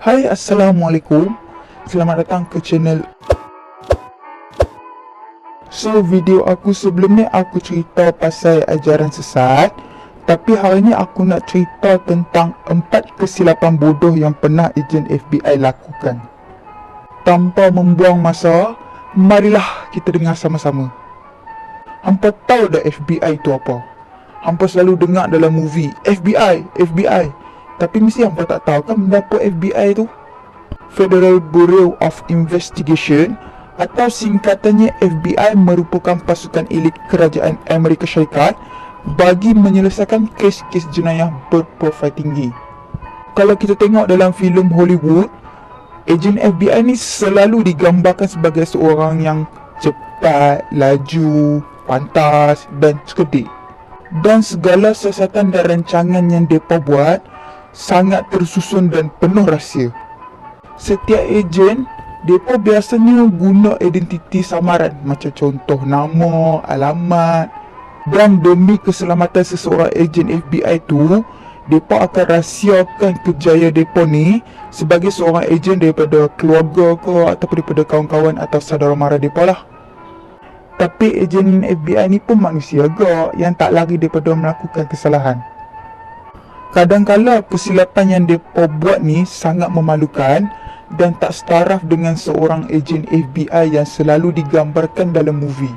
Hai, Assalamualaikum. Selamat datang ke channel. So, video aku sebelum ni aku cerita pasal ajaran sesat. Tapi hari ni aku nak cerita tentang 4 kesilapan bodoh yang pernah ejen FBI lakukan. Tanpa membuang masa, marilah kita dengar sama-sama. Hampa tahu dah FBI tu apa? Hampa selalu dengar dalam movie, FBI. Tapi mesti hampa tak tahu kan benda apa FBI tu? Federal Bureau of Investigation atau singkatannya FBI merupakan pasukan elit kerajaan Amerika Syarikat bagi menyelesaikan kes-kes jenayah berprofil tinggi. Kalau kita tengok dalam filem Hollywood, ejen FBI ni selalu digambarkan sebagai seorang yang cepat, laju, pantas dan cerdik. Dan segala siasatan dan rancangan yang mereka buat sangat tersusun dan penuh rahsia. Setiap ejen, mereka biasanya guna identiti samaran macam contoh nama, alamat. Dan demi keselamatan seseorang ejen FBI tu, mereka akan rahsiakan kejayaan mereka ni sebagai seorang ejen daripada keluarga ke ataupun daripada kawan-kawan atau saudara mara mereka lah. Tapi ejen FBI ni pun manusia agak yang tak lari daripada melakukan kesalahan. Kadang-kala kesilapan yang mereka buat ni sangat memalukan dan tak setaraf dengan seorang ejen FBI yang selalu digambarkan dalam movie.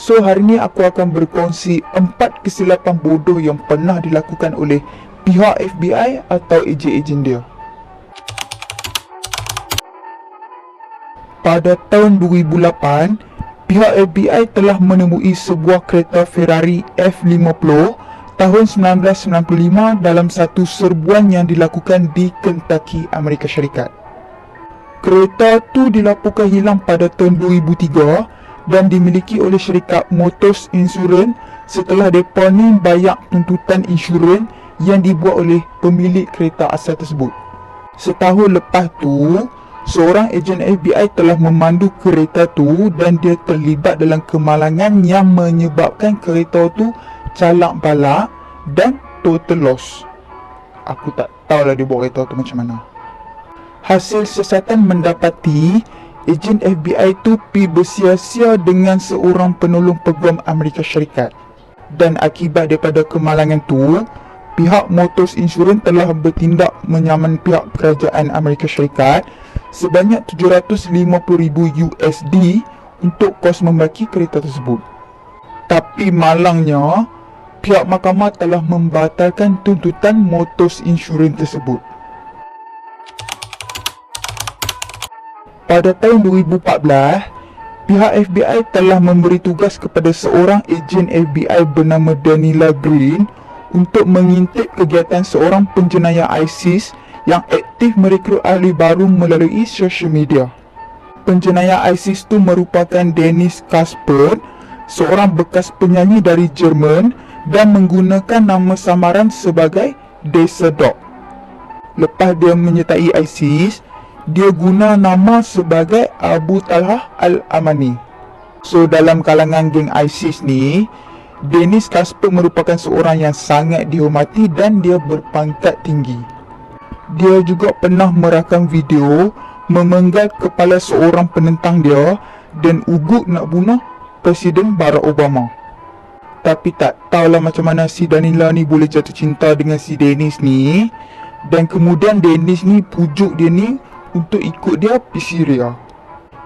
So, hari ni aku akan berkongsi 4 kesilapan bodoh yang pernah dilakukan oleh pihak FBI atau ejen-ejen dia. Pada tahun 2008, pihak FBI telah menemui sebuah kereta Ferrari F50 tahun 1995 dalam satu serbuan yang dilakukan di Kentucky, Amerika Syarikat. Kereta tu dilaporkan hilang pada tahun 2003 dan dimiliki oleh syarikat Motors Insurance setelah mereka ni bayar tuntutan insurans yang dibuat oleh pemilik kereta asal tersebut. Setahun lepas tu, seorang ejen FBI telah memandu kereta tu dan dia terlibat dalam kemalangan yang menyebabkan kereta tu calak balak dan total loss. Aku tak tahulah dia bawa kereta tu macam mana. Hasil siasatan mendapati ejen FBI tu pi bersia-sia dengan seorang penolong peguam Amerika Syarikat. Dan akibat daripada kemalangan tu, pihak Motors Insurance telah bertindak menyaman pihak kerajaan Amerika Syarikat sebanyak $750,000 USD untuk kos membaiki kereta tersebut. Tapi malangnya, pihak mahkamah telah membatalkan tuntutan Motors Insurance tersebut. Pada tahun 2014, pihak FBI telah memberi tugas kepada seorang ejen FBI bernama Daniela Green untuk mengintip kegiatan seorang penjenayah ISIS yang aktif merekrut ahli baru melalui sosial media. Penjenayah ISIS itu merupakan Dennis Kasper, seorang bekas penyanyi dari Jerman dan menggunakan nama samaran sebagai Dog. Lepas dia menyertai ISIS, dia guna nama sebagai Abu Talha Al-Amani. So, dalam kalangan geng ISIS ni, Dennis Kasper merupakan seorang yang sangat dihormati dan dia berpangkat tinggi. Dia juga pernah merakam video memenggal kepala seorang penentang dia dan ugut nak bunuh Presiden Barack Obama. Tapi tak tahulah macam mana si Daniela ni boleh jatuh cinta dengan si Dennis ni. Dan kemudian Dennis ni pujuk dia ni untuk ikut dia pergi Syria.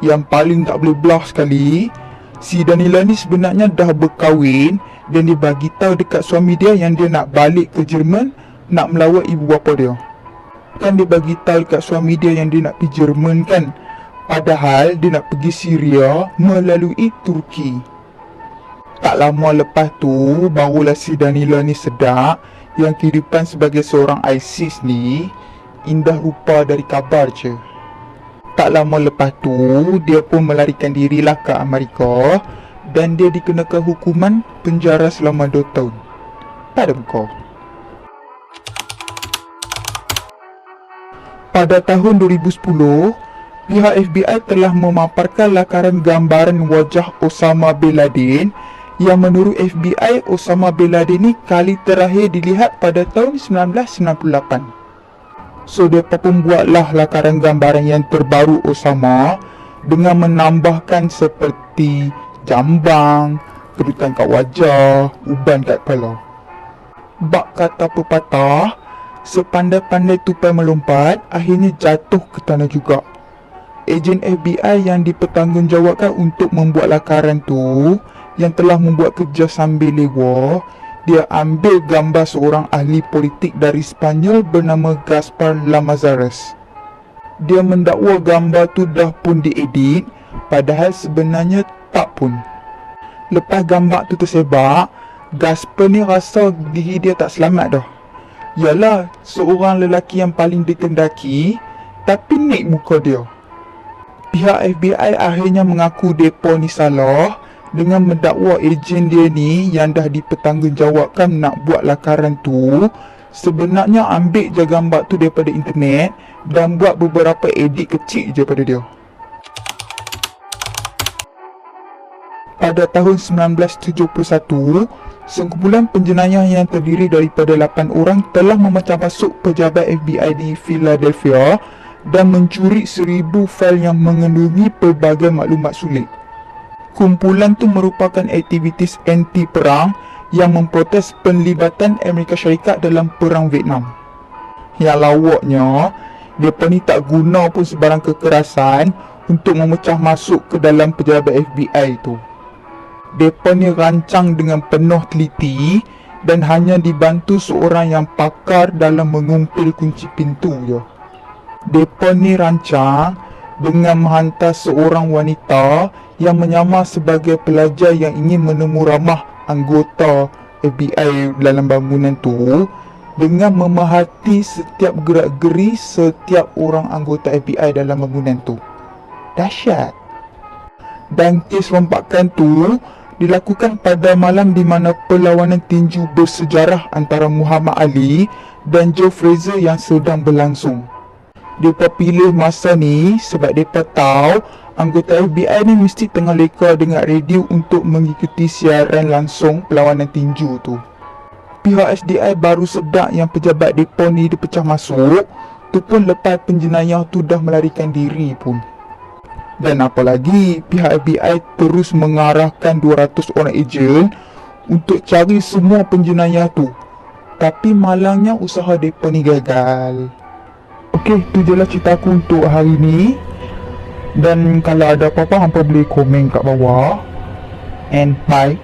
Yang paling tak boleh belah sekali, si Daniela ni sebenarnya dah berkahwin dan dia bagi tahu dekat suami dia yang dia nak balik ke Jerman nak melawat ibu bapa dia. Kan dia bagi tahu dekat suami dia yang dia nak pergi Jerman kan. Padahal dia nak pergi Syria melalui Turki. Tak lama lepas tu, barulah si Daniela ni sedar yang kehidupan sebagai seorang ISIS ni indah rupa dari kabar je. Tak lama lepas tu, dia pun melarikan dirilah ke Amerika dan dia dikenakan hukuman penjara selama 2 tahun. Tak ada muka. Pada tahun 2010, pihak FBI telah memaparkan lakaran gambaran wajah Osama bin Laden yang menurut FBI, Osama bin Laden ni kali terakhir dilihat pada tahun 1998. So mereka pun buatlah lakaran gambaran yang terbaru Osama dengan menambahkan seperti jambang, kedutan kat wajah, uban kat kepala. Bak kata pepatah, sepandai-pandai tupai melompat, akhirnya jatuh ke tanah juga. Ejen FBI yang dipertanggungjawabkan untuk membuat lakaran tu, yang telah membuat kerja sambil lewa, dia ambil gambar seorang ahli politik dari Spanyol bernama Gaspar Llamazares. Dia mendakwa gambar tu dah pun diedit, padahal sebenarnya tak pun. Lepas gambar tu tersebar, Gaspar ni rasa diri dia tak selamat dah. Yalah, seorang lelaki yang paling dikendaki, tapi naik muka dia. Pihak FBI akhirnya mengaku depa ni salah dengan mendakwa ejen dia ni yang dah dipertanggungjawabkan nak buat lakaran tu sebenarnya ambil je gambar tu daripada internet dan buat beberapa edit kecil je pada dia. Pada tahun 1971, sekumpulan penjenayah yang terdiri daripada 8 orang telah memecah masuk pejabat FBI di Philadelphia dan mencuri 1000 fail yang mengandungi pelbagai maklumat sulit. Kumpulan tu merupakan aktivitis anti-perang yang memprotes penlibatan Amerika Syarikat dalam Perang Vietnam. Yang lawaknya, mereka ni tak guna pun sebarang kekerasan untuk memecah masuk ke dalam pejabat FBI tu. Mereka ni rancang dengan penuh teliti dan hanya dibantu seorang yang pakar dalam mengumpil kunci pintu je. Mereka ni rancang dengan menghantar seorang wanita yang menyamar sebagai pelajar yang ingin menemu ramah anggota FBI dalam bangunan tu dengan memerhati setiap gerak-geri setiap orang anggota FBI dalam bangunan tu. Dahsyat. Dan kes rompakan tu dilakukan pada malam di mana perlawanan tinju bersejarah antara Muhammad Ali dan Joe Frazier yang sedang berlangsung. Mereka pilih masa ni sebab mereka tahu anggota FBI ni mesti tengah leka dengan radio untuk mengikuti siaran langsung perlawanan tinju tu. Pihak SDI baru sedar yang pejabat mereka ni dipecah masuk, tu pun lepas penjenayah tu dah melarikan diri pun. Dan apa lagi, pihak FBI terus mengarahkan 200 orang ejen untuk cari semua penjenayah tu. Tapi malangnya usaha mereka ni gagal. Okey, tu je lah cerita aku untuk hari ni. Dan kalau ada apa-apa, hampa boleh komen kat bawah. And bye.